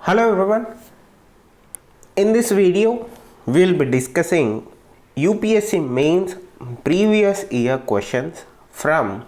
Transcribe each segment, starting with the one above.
Hello everyone. In this video, we will be discussing UPSC mains previous year questions from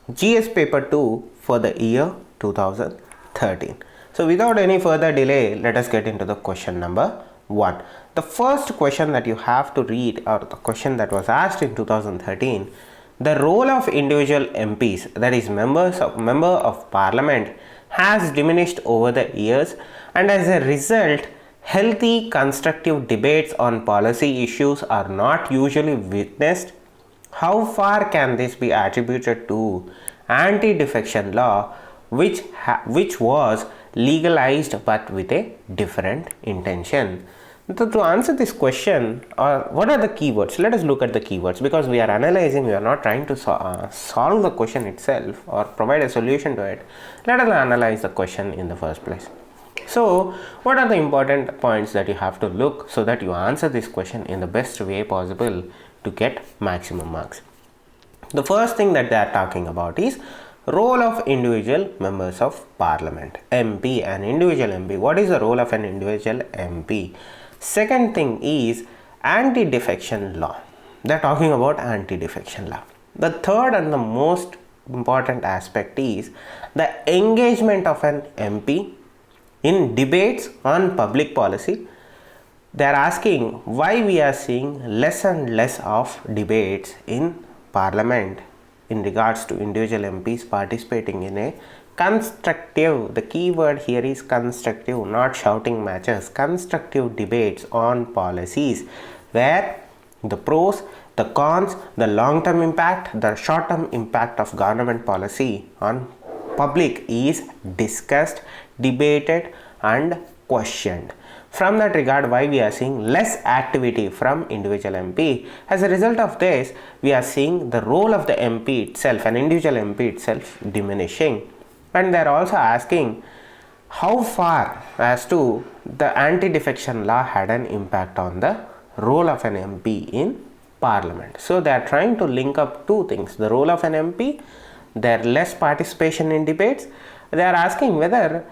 GS paper 2 for the year 2013. So without any further delay, let us get into the question number 1. The first question that you have to read, or the question that was asked in 2013, the role of individual MPs, that is member of parliament, has diminished over the years, and as a result healthy constructive debates on policy issues are not usually witnessed. How far can this be attributed to anti-defection law, which was legalized but with a different intention? So to answer this question, what are the keywords? Let us look at the keywords, because we are analyzing, we are not trying to solve the question itself or provide a solution to it. Let us analyze the question in the first place. So what are the important points that you have to look so that you answer this question in the best way possible to get maximum marks? The first thing that they are talking about is role of individual members of parliament, MP, an individual MP. What is the role of an individual MP? Second thing is anti-defection law. They are talking about anti-defection law. The third and the most important aspect is the engagement of an MP in debates on public policy. They are asking why we are seeing less and less of debates in parliament in regards to individual MPs participating in a constructive, the key word here is constructive, not shouting matches, constructive debates on policies where the pros, the cons, the long-term impact, the short-term impact of government policy on public is discussed, debated and questioned. From that regard, why we are seeing less activity from individual MP? As a result of this, we are seeing the role of the MP itself, an individual MP itself, diminishing. And they are also asking how far as to the anti-defection law had an impact on the role of an MP in parliament. So they are trying to link up two things: the role of an MP, their less participation in debates. They are asking whether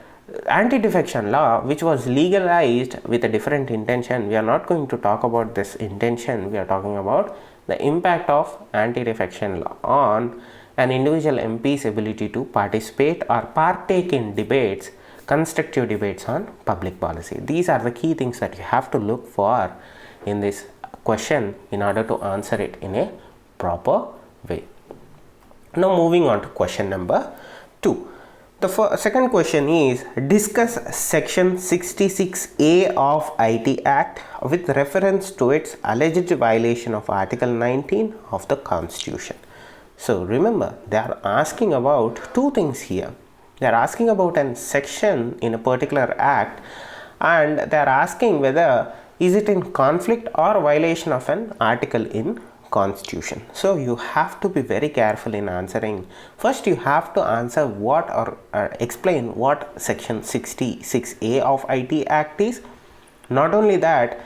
anti-defection law, which was legalized with a different intention, we are not going to talk about this intention, we are talking about the impact of anti-defection law on an individual MP's ability to participate or partake in debates, constructive debates on public policy. These are the key things that you have to look for in this question in order to answer it in a proper way. Now moving on to question number 2. The second question is discuss section 66A of IT Act with reference to its alleged violation of Article 19 of the Constitution. So remember, they are asking about two things here. They are asking about a section in a particular act, and they are asking whether is it in conflict or violation of an article in Constitution. So you have to be very careful in answering. First you have to answer what or explain what section 66A of IT Act is. Not only that,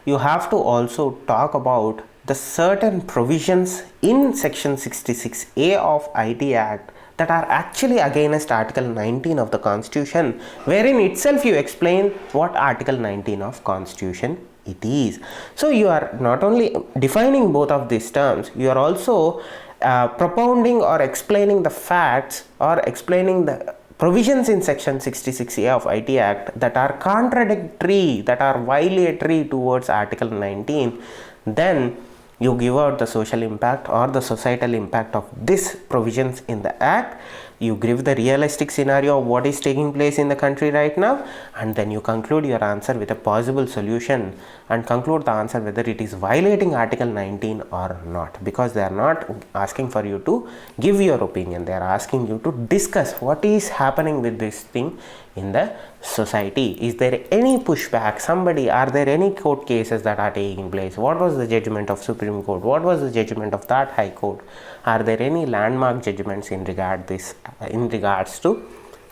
you have to also talk about the certain provisions in section 66A of IT Act that are actually against Article 19 of the Constitution, wherein itself you explain what Article 19 of Constitution it is. So you are not only defining both of these terms, you are also propounding or explaining the facts or explaining the provisions in section 66A of IT Act that are contradictory, that are violatory towards Article 19. Then you give out the social impact or the societal impact of these provisions in the act. You give the realistic scenario of what is taking place in the country right now, and then you conclude your answer with a possible solution and conclude the answer whether it is violating Article 19 or not, because they are not asking for you to give your opinion, they are asking you to discuss what is happening with this thing in the society. Is there any pushback? Are there any court cases that are taking place? What was the judgment of Supreme Court? What was the judgment of that High Court? Are there any landmark judgments in regards to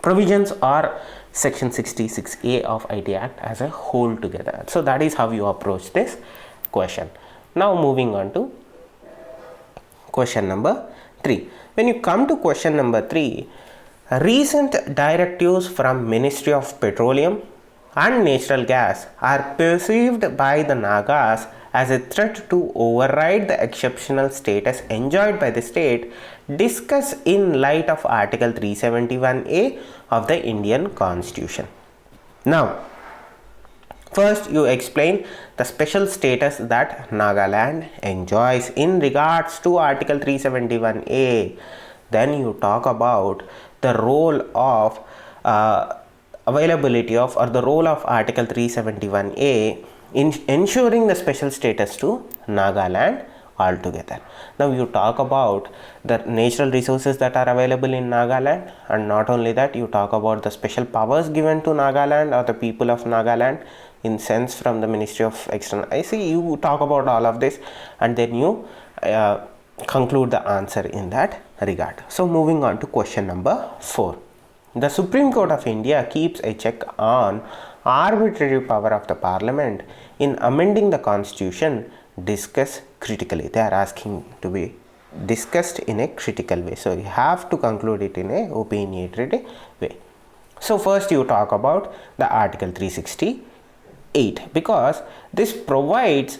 provisions or section 66A of IT Act as a whole together? So that is how you approach this question. Now moving on to question number 3. When you come to question number 3, recent directives from Ministry of Petroleum and natural gas are perceived by the Nagas as a threat to override the exceptional status enjoyed by the state, discuss in light of Article 371A of the Indian Constitution. Now, first you explain the special status that Nagaland enjoys in regards to Article 371A. Then you talk about the role of availability of, or the role of Article 371A in ensuring the special status to Nagaland altogether. Now you talk about the natural resources that are available in Nagaland, and not only that, you talk about the special powers given to Nagaland or the people of Nagaland in sense from the Ministry of External. I see you talk about all of this, and then you conclude the answer in that regard. So moving on to question number 4. The Supreme Court of India keeps a check on arbitrary power of the Parliament in amending the Constitution. Discuss critically. They are asking to be discussed in a critical way. So you have to conclude it in a opinionated way. So first you talk about the Article 368, because this provides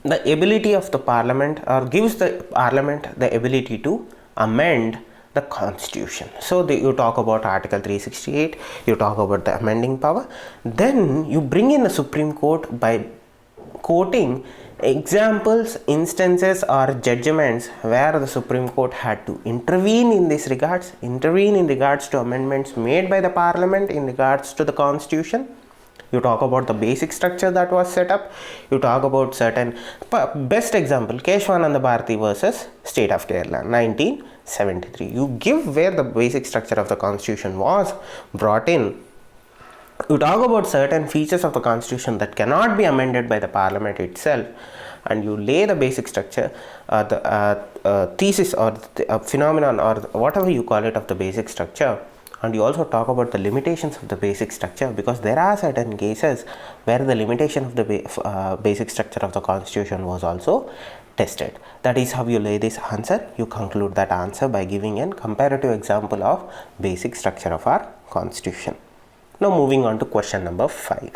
the ability of the Parliament, or gives the Parliament the ability to amend the Constitution. So you talk about Article 368, you talk about the amending power, then you bring in the Supreme Court by quoting examples, instances or judgments where the Supreme Court had to intervene in this regards, intervene in regards to amendments made by the Parliament in regards to the Constitution. You talk about the basic structure that was set up. You talk about certain, best example, Keshwananda Bharati versus State of Kerala, 1973. You give where the basic structure of the Constitution was brought in. You talk about certain features of the Constitution that cannot be amended by the Parliament itself, and you lay the basic structure, the thesis or the phenomenon or whatever you call it of the basic structure. And you also talk about the limitations of the basic structure, because there are certain cases where the limitation of the basic structure of the Constitution was also tested. That is how you lay this answer. You conclude that answer by giving a comparative example of basic structure of our Constitution. Now moving on to question number 5.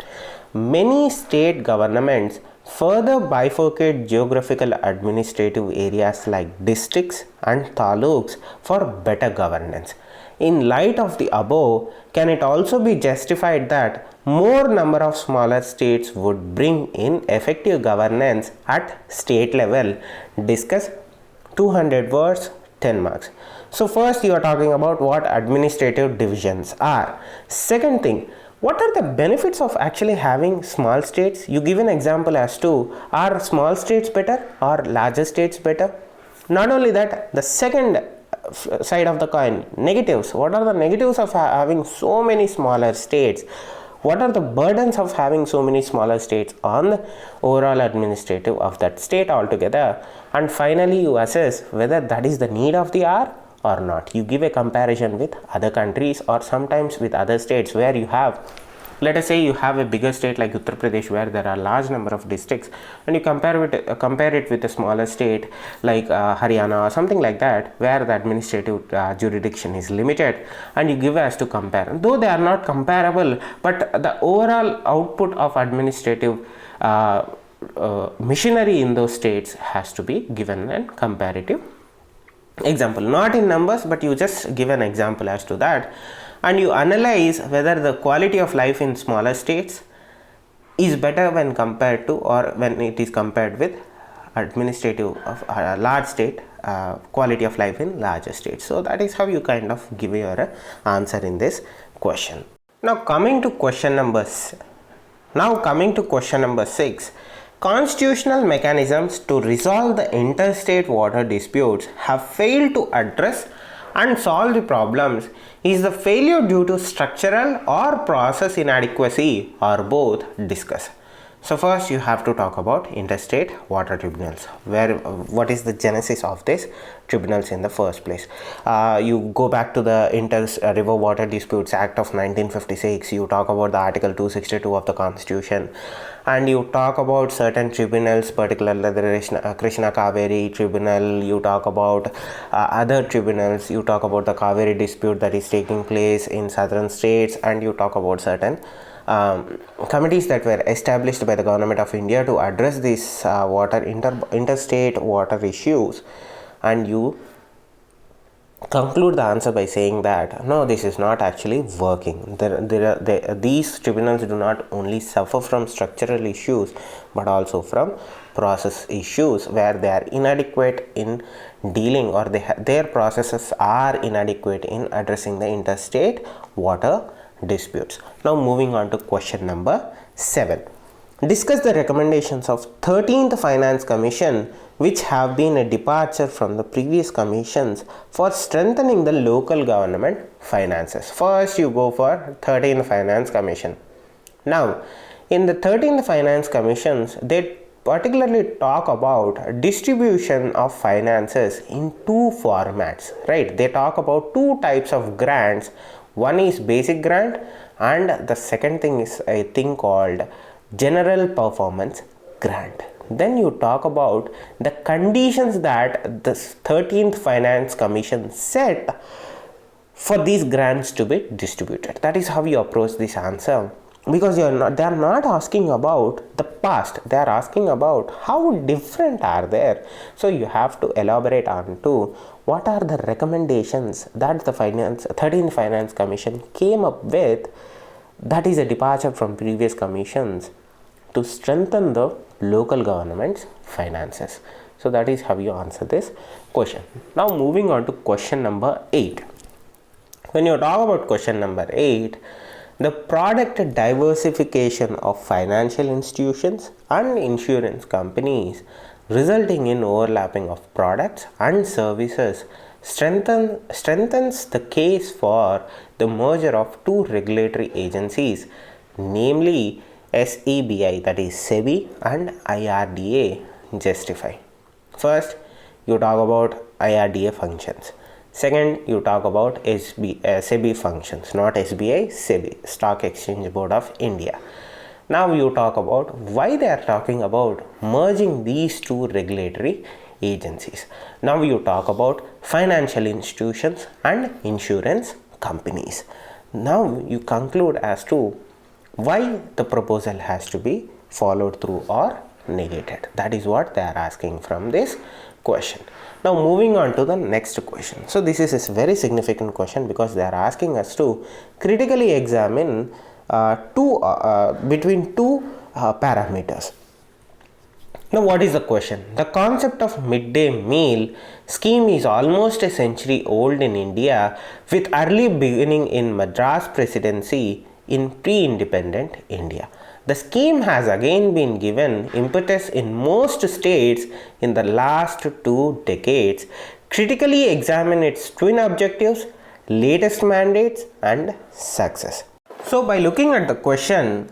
Many state governments further bifurcate geographical administrative areas like districts and taluks for better governance. In light of the above, can it also be justified that more number of smaller states would bring in effective governance at state level? Discuss. 200 words, 10 marks. So first you are talking about what administrative divisions are. Second thing, what are the benefits of actually having small states? You give an example as to, are small states better or larger states better? Not only that, the second side of the coin, negatives. What are the negatives of having so many smaller states? What are the burdens of having so many smaller states on the overall administrative of that state altogether? And finally you assess whether that is the need of the hour or not. You give a comparison with other countries or sometimes with other states where you have, let us say you have a bigger state like Uttar Pradesh where there are large number of districts, and you compare it with a smaller state like Haryana or something like that where the administrative jurisdiction is limited, and you give as to compare. Though they are not comparable, but the overall output of administrative machinery in those states has to be given a comparative example, not in numbers, but you just give an example as to that. And you analyze whether the quality of life in smaller states is better when compared to, or when it is compared with administrative of large state, quality of life in larger states. So that is how you kind of give your answer in this question. Now coming to question number 6. Constitutional mechanisms to resolve the interstate water disputes have failed to address and solve the problems. Is the failure due to structural or process inadequacy or both? Discuss. So first you have to talk about interstate water tribunals. What is the genesis of these tribunals in the first place? You go back to the River Water Disputes Act of 1956. You talk about the Article 262 of the Constitution, and you talk about certain tribunals, particularly the Krishna Kaveri Tribunal. You talk about other tribunals. You talk about the Kaveri dispute that is taking place in southern states, and you talk about certain committees that were established by the government of India to address these interstate water issues, and you conclude the answer by saying that no, this is not actually working. These tribunals do not only suffer from structural issues but also from process issues where they are inadequate in dealing, or their processes are inadequate in addressing the interstate water disputes. Now moving on to question number 7. Discuss the recommendations of 13th Finance Commission which have been a departure from the previous commissions for strengthening the local government finances. First you go for 13th Finance Commission. Now in the 13th Finance Commissions, they particularly talk about distribution of finances in two formats, right? They talk about two types of grants. One is basic grant, and the second thing is a thing called general performance grant. Then you talk about the conditions that the 13th Finance Commission set for these grants to be distributed. That is how you approach this answer, because they are not asking about the past, they are asking about how different are there. So you have to elaborate on to what are the recommendations that the 13th Finance Commission came up with that is a departure from previous commissions to strengthen the local government's finances. So that is how you answer this question. Now moving on to question number 8. When you talk about question number 8, the product diversification of financial institutions and insurance companies resulting in overlapping of products and services strengthens the case for the merger of two regulatory agencies, namely SEBI, that is SEBI, and IRDA justify. First, you talk about IRDA functions. Second, you talk about SEBI functions, not SBI, SEBI, Stock Exchange Board of India. Now you talk about why they are talking about merging these two regulatory agencies. Now you talk about financial institutions and insurance companies. Now you conclude as to why the proposal has to be followed through or negated. That is what they are asking from this question. Now moving on to the next question. So this is a very significant question because they are asking us to critically examine between two parameters. Now what is the question? The concept of midday meal scheme is almost a century old in India, with early beginning in Madras Presidency in pre-independent India. The scheme has again been given impetus in most states in the last 2 decades. Critically examine its twin objectives, latest mandates, and success. So by looking at the question,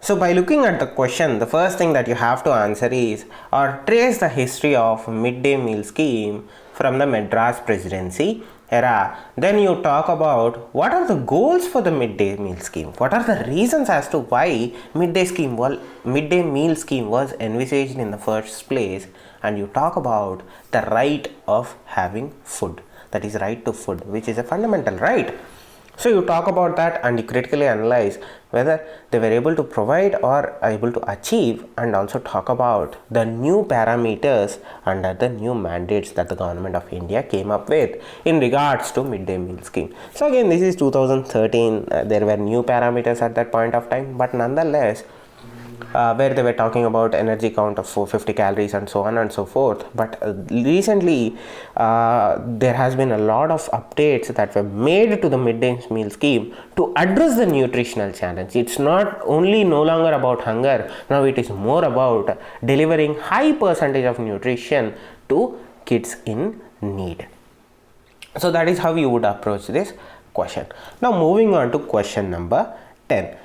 the first thing that you have to answer is or trace the history of midday meal scheme from the Madras Presidency era. Then you talk about what are the goals for the midday meal scheme, what are the reasons as to why midday meal scheme was envisaged in the first place, and you talk about the right of having food, that is right to food, which is a fundamental right. So you talk about that and you critically analyze whether they were able to provide or able to achieve, and also talk about the new parameters under the new mandates that the government of India came up with in regards to midday meal scheme. So again, this is 2013, there were new parameters at that point of time, but nonetheless where they were talking about energy count of 450 calories and so on and so forth. But recently there has been a lot of updates that were made to the midday meal scheme to address the nutritional challenge. It's not only no longer about hunger, now it is more about delivering high percentage of nutrition to kids in need. So that is how you would approach this question. Now moving on to question number 10.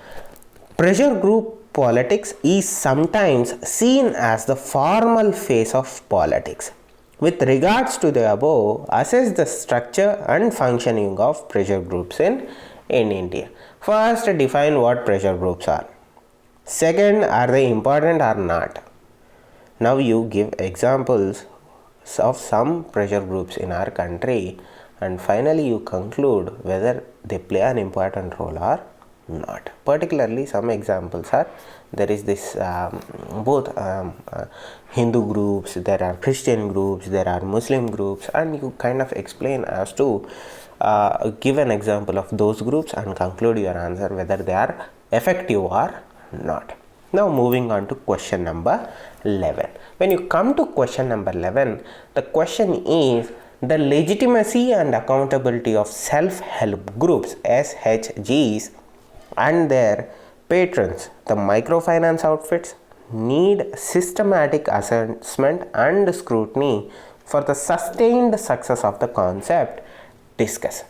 Pressure group politics is sometimes seen as the formal phase of politics. With regards to the above, assess the structure and functioning of pressure groups in India. First, define what pressure groups are. Second, are they important or not? Now you give examples of some pressure groups in our country, and finally you conclude whether they play an important role or not. Particularly some examples are, there is this both Hindu groups, there are Christian groups, there are Muslim groups, and you kind of explain as to give an example of those groups and conclude your answer whether they are effective or not. Now moving on to question number 11. When you come to question number 11, the question is the legitimacy and accountability of self-help groups, SHGs, and their patrons, the microfinance outfits, need systematic assessment and scrutiny for the sustained success of the concept. Discuss.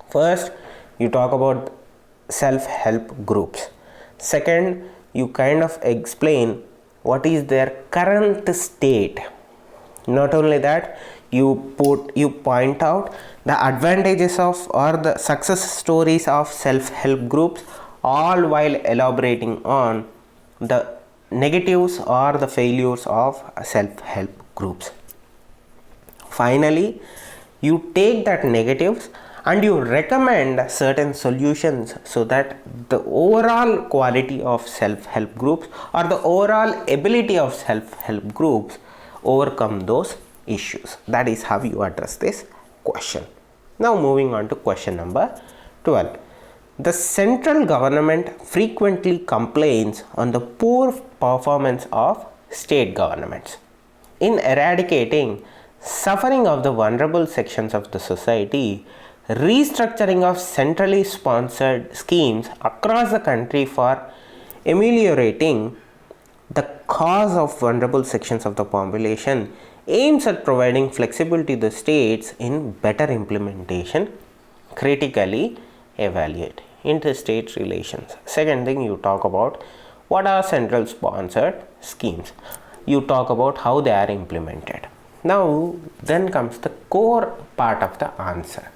First, you talk about self-help groups. Second, you kind of explain what is their current state. Not only that, you point out the advantages of or the success stories of self-help groups, all while elaborating on the negatives or the failures of self-help groups. Finally, you take that negatives and you recommend certain solutions so that the overall quality of self-help groups or the overall ability of self-help groups overcome those issues. That is how you address this question. Now moving on to question number 12. The central government frequently complains on the poor performance of state governments in eradicating suffering of the vulnerable sections of the society. Restructuring of centrally sponsored schemes across the country for ameliorating the cause of vulnerable sections of the population aims at providing flexibility to the states in better implementation. Critically evaluate interstate relations. Second thing, you talk about what are central sponsored schemes. You talk about how they are implemented. Now then comes the core part of the answer.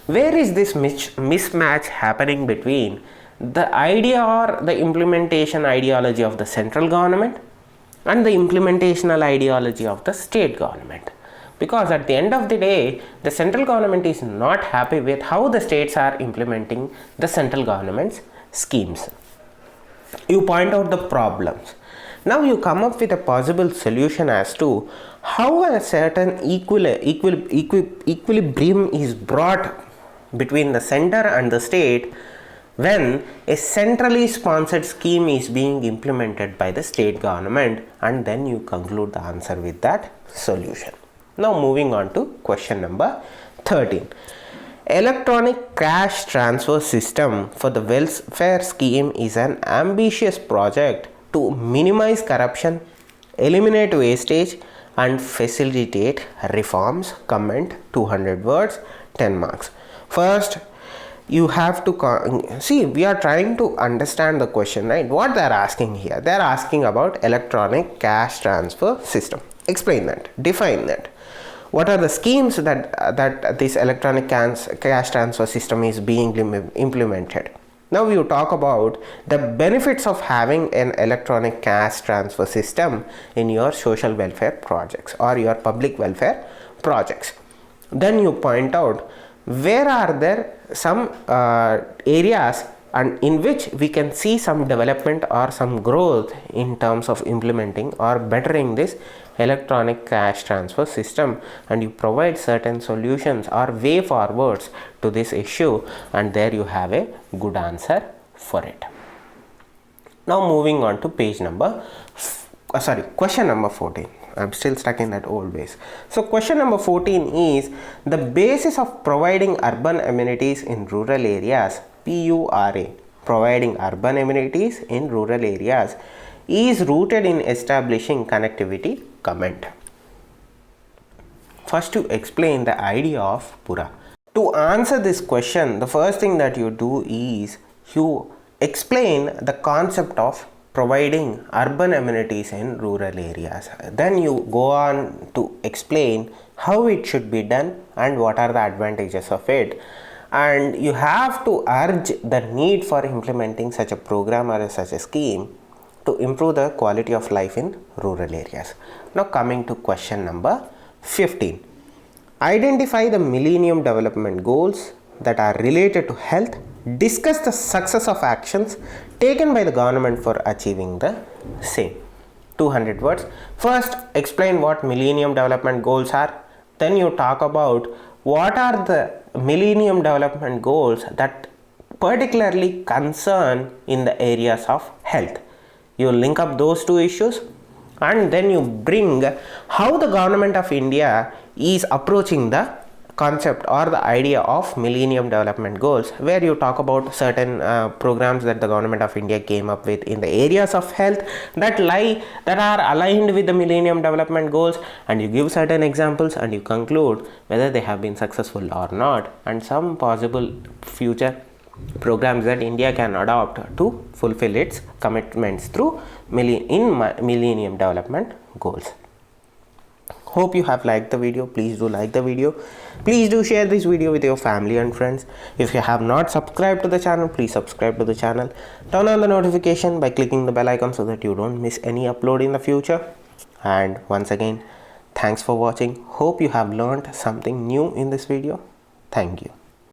Where is this mismatch happening between the idea or the implementation ideology of the central government and the implementational ideology of the state government? Because at the end of the day, the central government is not happy with how the states are implementing the central government's schemes. You point out the problems. Now you come up with a possible solution as to how a certain equilibrium is brought between the center and the state when a centrally sponsored scheme is being implemented by the state government, and then you conclude the answer with that solution. Now moving on to question number 13. Electronic cash transfer system for the welfare scheme is an ambitious project to minimize corruption, eliminate wastage, and facilitate reforms. Comment 200 words, 10 marks. First, you have to see, we are trying to understand the question, right? What they are asking here, they are asking about electronic cash transfer system. Explain that, define that. What are the schemes that this electronic cash transfer system is being implemented? Now you talk about the benefits of having an electronic cash transfer system in your social welfare projects or your public welfare projects. Then you point out where are there some areas and in which we can see some development or some growth in terms of implementing or bettering this electronic cash transfer system, and you provide certain solutions or way forwards to this issue, and there you have a good answer for it. Now moving on to question number 14. I'm still stuck in that old ways. So question number 14 is the basis of providing urban amenities in rural areas, PURA, providing urban amenities in rural areas, is rooted in establishing connectivity. Comment. First, to explain the idea of PURA. To answer this question, the first thing that you do is you explain the concept of providing urban amenities in rural areas. Then you go on to explain how it should be done and what are the advantages of it. And you have to urge the need for implementing such a program or such a scheme to improve the quality of life in rural areas. Now coming to question number 15. Identify the Millennium Development Goals that are related to health. Discuss the success of actions taken by the government for achieving the same. 200 words. First, explain what Millennium Development Goals are. Then you talk about what are the Millennium Development Goals that particularly concern in the areas of health. You link up those two issues, and then you bring how the government of India is approaching the concept or the idea of Millennium Development Goals, where you talk about certain programs that the government of India came up with in the areas of health that are aligned with the Millennium Development Goals, and you give certain examples and you conclude whether they have been successful or not, and some possible future programs that India can adopt to fulfill its commitments through Millennium Development Goals. Hope you have liked the video. Please do like the video. Please do share this video with your family and friends. If you have not subscribed to the channel, please subscribe to the channel. Turn on the notification by clicking the bell icon so that you don't miss any upload in the future. And once again, thanks for watching. Hope you have learned something new in this video. Thank you.